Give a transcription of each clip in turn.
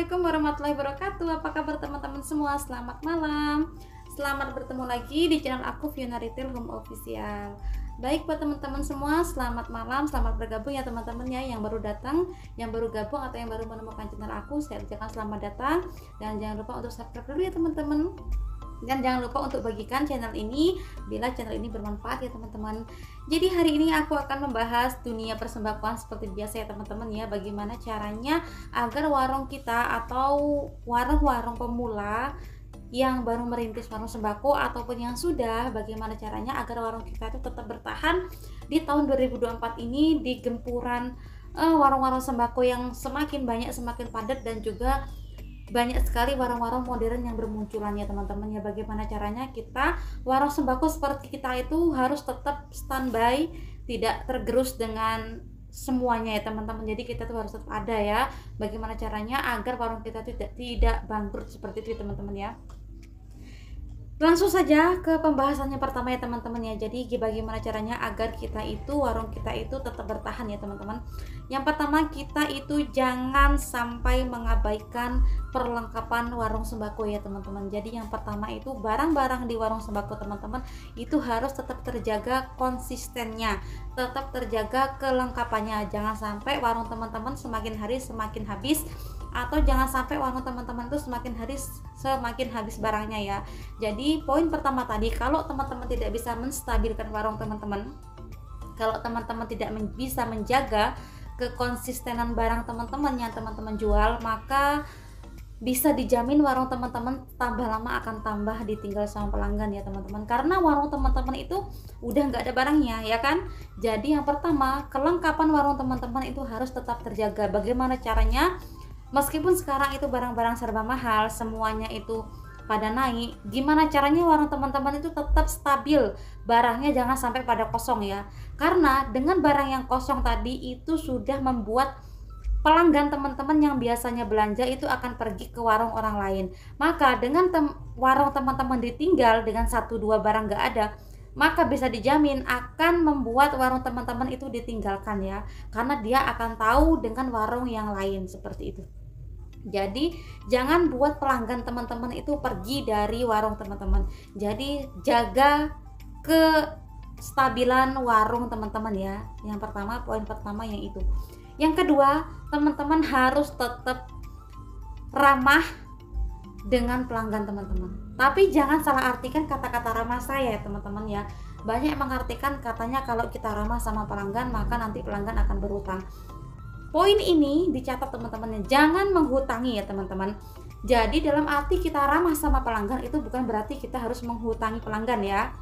Assalamualaikum warahmatullahi wabarakatuh. Apa kabar teman-teman semua? Selamat malam. Selamat bertemu lagi di channel aku, Fiona Retail Home Official. Baik, buat teman-teman semua, selamat malam, selamat bergabung ya teman-teman ya, yang baru datang, yang baru gabung atau yang baru menemukan channel aku, saya ucapkan selamat datang dan jangan lupa untuk subscribe dulu ya teman-teman. Dan jangan lupa untuk bagikan channel ini bila channel ini bermanfaat ya teman-teman. Jadi hari ini aku akan membahas dunia persembakoan seperti biasa ya teman-teman ya. Bagaimana caranya agar warung kita atau warung-warung pemula yang baru merintis warung sembako ataupun yang sudah, bagaimana caranya agar warung kita itu tetap bertahan di tahun 2024 ini di gempuran warung-warung sembako yang semakin banyak, semakin padat, dan juga banyak sekali warung-warung modern yang bermunculan ya teman-teman ya. Bagaimana caranya kita warung sembako seperti kita itu harus tetap standby, tidak tergerus dengan semuanya ya teman-teman. Jadi kita tuh harus tetap ada ya. Bagaimana caranya agar warung kita tidak bangkrut seperti itu ya teman-teman ya. Langsung saja ke pembahasannya pertama ya teman-teman ya. Jadi bagaimana caranya agar kita itu, warung kita itu tetap bertahan ya teman-teman. Yang pertama, kita itu jangan sampai mengabaikan perlengkapan warung sembako ya teman-teman. Jadi yang pertama itu barang-barang di warung sembako teman-teman itu harus tetap terjaga konsistennya, tetap terjaga kelengkapannya. Jangan sampai warung teman-teman semakin hari semakin habis, atau jangan sampai warung teman-teman itu semakin hari semakin habis barangnya ya. Jadi poin pertama tadi, kalau teman-teman tidak bisa menstabilkan warung teman-teman, kalau teman-teman tidak bisa menjaga kekonsistenan barang teman-teman yang teman-teman jual, maka bisa dijamin warung teman-teman tambah lama akan tambah ditinggal sama pelanggan ya teman-teman, karena warung teman-teman itu udah nggak ada barangnya ya kan. Jadi yang pertama, kelengkapan warung teman-teman itu harus tetap terjaga. Bagaimana caranya? Meskipun sekarang itu barang-barang serba mahal, semuanya itu pada naik, gimana caranya warung teman-teman itu tetap stabil, barangnya jangan sampai pada kosong ya. Karena dengan barang yang kosong tadi itu sudah membuat pelanggan teman-teman yang biasanya belanja itu akan pergi ke warung orang lain. Maka dengan warung teman-teman ditinggal dengan 1-2 barang nggak ada, maka bisa dijamin akan membuat warung teman-teman itu ditinggalkan ya, karena dia akan tahu dengan warung yang lain seperti itu. Jadi jangan buat pelanggan teman-teman itu pergi dari warung teman-teman. Jadi jaga kestabilan warung teman-teman ya. Yang pertama, poin pertama yang itu. Yang kedua, teman-teman harus tetap ramah dengan pelanggan teman-teman. Tapi jangan salah artikan kata-kata ramah saya ya teman-teman ya. Banyak mengartikan katanya kalau kita ramah sama pelanggan maka nanti pelanggan akan berhutang. Poin ini dicatat teman-teman, jangan menghutangi ya teman-teman. Jadi dalam arti kita ramah sama pelanggan itu bukan berarti kita harus menghutangi pelanggan ya.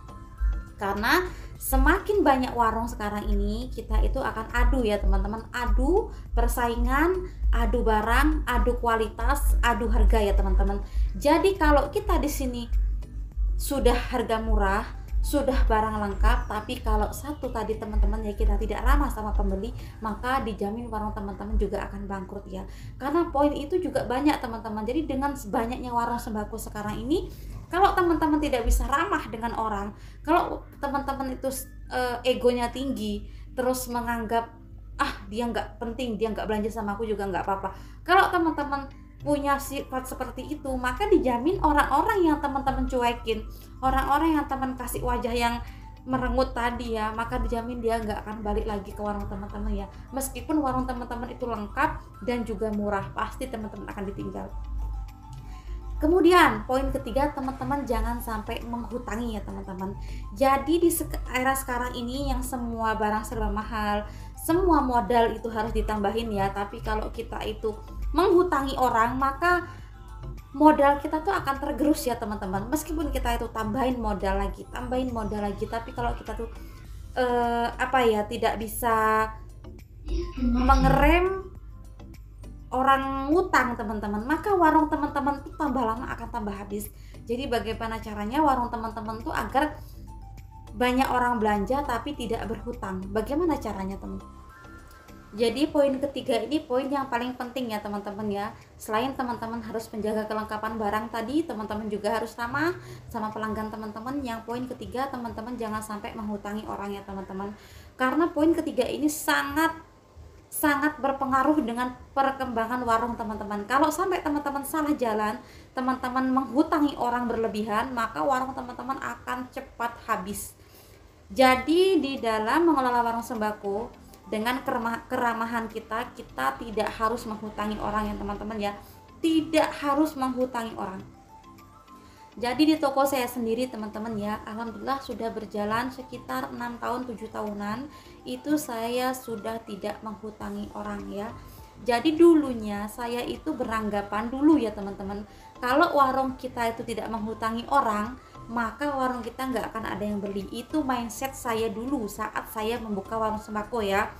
Karena semakin banyak warung sekarang ini, kita itu akan adu ya teman-teman, adu persaingan, adu barang, adu kualitas, adu harga ya teman-teman. Jadi kalau kita di sini sudah harga murah, sudah barang lengkap, tapi kalau satu tadi teman-teman ya kita tidak ramah sama pembeli, maka dijamin warung teman-teman juga akan bangkrut ya. Karena poin itu juga banyak teman-teman. Jadi dengan banyaknya warung sembako sekarang ini, kalau teman-teman tidak bisa ramah dengan orang, kalau teman-teman itu egonya tinggi, terus menganggap dia nggak penting, dia nggak belanja sama aku juga nggak apa-apa. Kalau teman-teman punya sifat seperti itu, maka dijamin orang-orang yang teman-teman cuekin, orang-orang yang teman kasih wajah yang merengut tadi ya, maka dijamin dia nggak akan balik lagi ke warung teman-teman ya. Meskipun warung teman-teman itu lengkap dan juga murah, pasti teman-teman akan ditinggal. Kemudian poin ketiga, teman-teman jangan sampai menghutangi ya teman-teman. Jadi di era sekarang ini yang semua barang serba mahal, semua modal itu harus ditambahin ya. Tapi kalau kita itu menghutangi orang, maka modal kita tuh akan tergerus ya teman-teman. Meskipun kita itu tambahin modal lagi, tapi kalau kita tuh tidak bisa mengerem orang ngutang teman-teman, maka warung teman-teman tuh tambah lama akan tambah habis. Jadi bagaimana caranya warung teman-teman tuh agar banyak orang belanja tapi tidak berhutang? Bagaimana caranya teman-teman? Jadi poin ketiga ini poin yang paling penting ya teman-teman ya. Selain teman-teman harus menjaga kelengkapan barang tadi, teman-teman juga harus ramah sama pelanggan teman-teman. Yang poin ketiga, teman-teman jangan sampai menghutangi orang ya teman-teman. Karena poin ketiga ini sangat sangat berpengaruh dengan perkembangan warung teman-teman. Kalau sampai teman-teman salah jalan, teman-teman menghutangi orang berlebihan, maka warung teman-teman akan cepat habis. Jadi di dalam mengelola warung sembako, dengan keramahan kita tidak harus menghutangi orang ya teman-teman ya. Tidak harus menghutangi orang. Jadi di toko saya sendiri teman-teman ya, alhamdulillah sudah berjalan sekitar 6 tahun 7 tahunan itu saya sudah tidak menghutangi orang ya. Jadi dulunya saya itu beranggapan dulu ya teman-teman, kalau warung kita itu tidak menghutangi orang, maka warung kita nggak akan ada yang beli. Itu mindset saya dulu saat saya membuka warung sembako ya.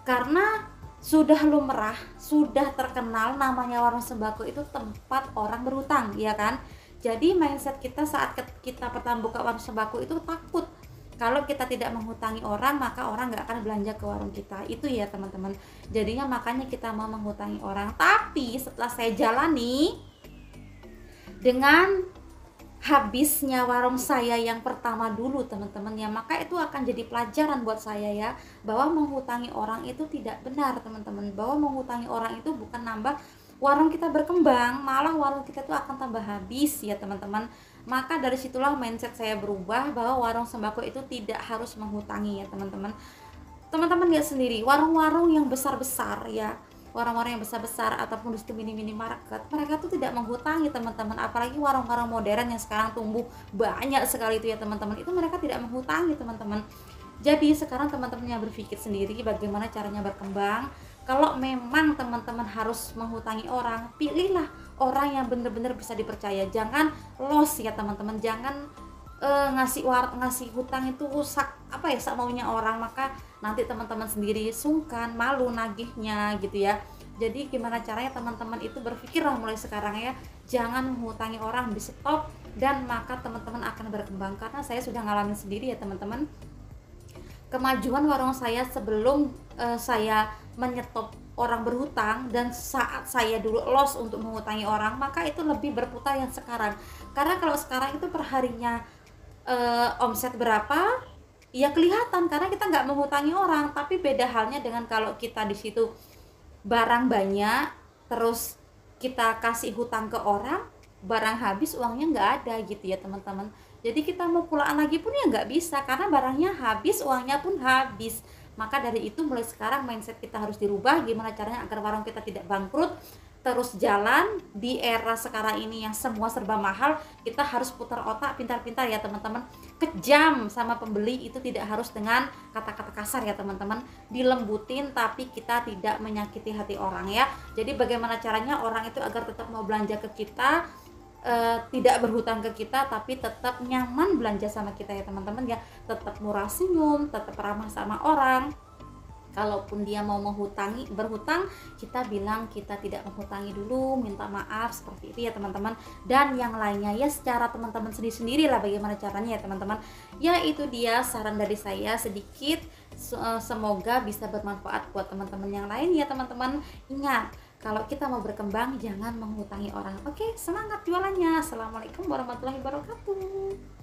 Karena sudah lumrah, sudah terkenal namanya warung sembako itu tempat orang berhutang ya kan. Jadi mindset kita saat kita pertama buka warung sembako itu takut kalau kita tidak menghutangi orang, maka orang nggak akan belanja ke warung kita. Itu ya teman-teman. Jadinya makanya kita mau menghutangi orang. Tapi setelah saya jalani dengan habisnya warung saya yang pertama dulu teman-teman ya, maka itu akan jadi pelajaran buat saya ya, bahwa menghutangi orang itu tidak benar teman-teman. Bahwa menghutangi orang itu bukan nambah warung kita berkembang, malah warung kita tuh akan tambah habis ya teman-teman. Maka dari situlah mindset saya berubah bahwa warung sembako itu tidak harus menghutangi ya teman-teman. Teman-teman lihat sendiri, warung-warung yang besar-besar ya, warung-warung yang besar-besar ataupun di situ mini-mini market, mereka tuh tidak menghutangi teman-teman. Apalagi warung-warung modern yang sekarang tumbuh banyak sekali itu ya teman-teman, itu mereka tidak menghutangi teman-teman. Jadi sekarang teman-teman yang berpikir sendiri bagaimana caranya berkembang. Kalau memang teman-teman harus menghutangi orang, pilihlah orang yang benar-benar bisa dipercaya. Jangan los ya teman-teman, jangan ngasih hutang itu sak maunya orang, maka nanti teman-teman sendiri sungkan, malu nagihnya gitu ya. Jadi gimana caranya teman-teman itu berpikirlah mulai sekarang ya, jangan menghutangi orang, di stop, dan maka teman-teman akan berkembang. Karena saya sudah ngalamin sendiri ya teman-teman, kemajuan warung saya sebelum saya menyetop orang berhutang dan saat saya dulu los untuk menghutangi orang, maka itu lebih berputar yang sekarang. Karena kalau sekarang itu perharinya omset berapa ya kelihatan karena kita nggak menghutangi orang. Tapi beda halnya dengan kalau kita di situ barang banyak terus kita kasih hutang ke orang, barang habis uangnya nggak ada gitu ya teman-teman. Jadi kita mau pulaan lagi pun ya nggak bisa karena barangnya habis, uangnya pun habis. Maka dari itu mulai sekarang mindset kita harus dirubah, gimana caranya agar warung kita tidak bangkrut, terus jalan. Di era sekarang ini yang semua serba mahal, kita harus putar otak pintar-pintar ya teman-teman. Kejam sama pembeli itu tidak harus dengan kata-kata kasar ya teman-teman, dilembutin tapi kita tidak menyakiti hati orang ya. Jadi bagaimana caranya orang itu agar tetap mau belanja ke kita, tidak berhutang ke kita, tapi tetap nyaman belanja sama kita ya teman-teman ya. Tetap murah senyum, tetap ramah sama orang. Kalaupun dia mau berhutang, kita bilang kita tidak menghutangi dulu, minta maaf, seperti itu ya teman-teman. Dan yang lainnya ya secara teman-teman sendiri lah bagaimana caranya ya teman-teman. Ya itu dia saran dari saya sedikit, semoga bisa bermanfaat buat teman-teman yang lain ya teman-teman. Ingat, kalau kita mau berkembang jangan menghutangi orang. Oke, semangat jualannya. Assalamualaikum warahmatullahi wabarakatuh.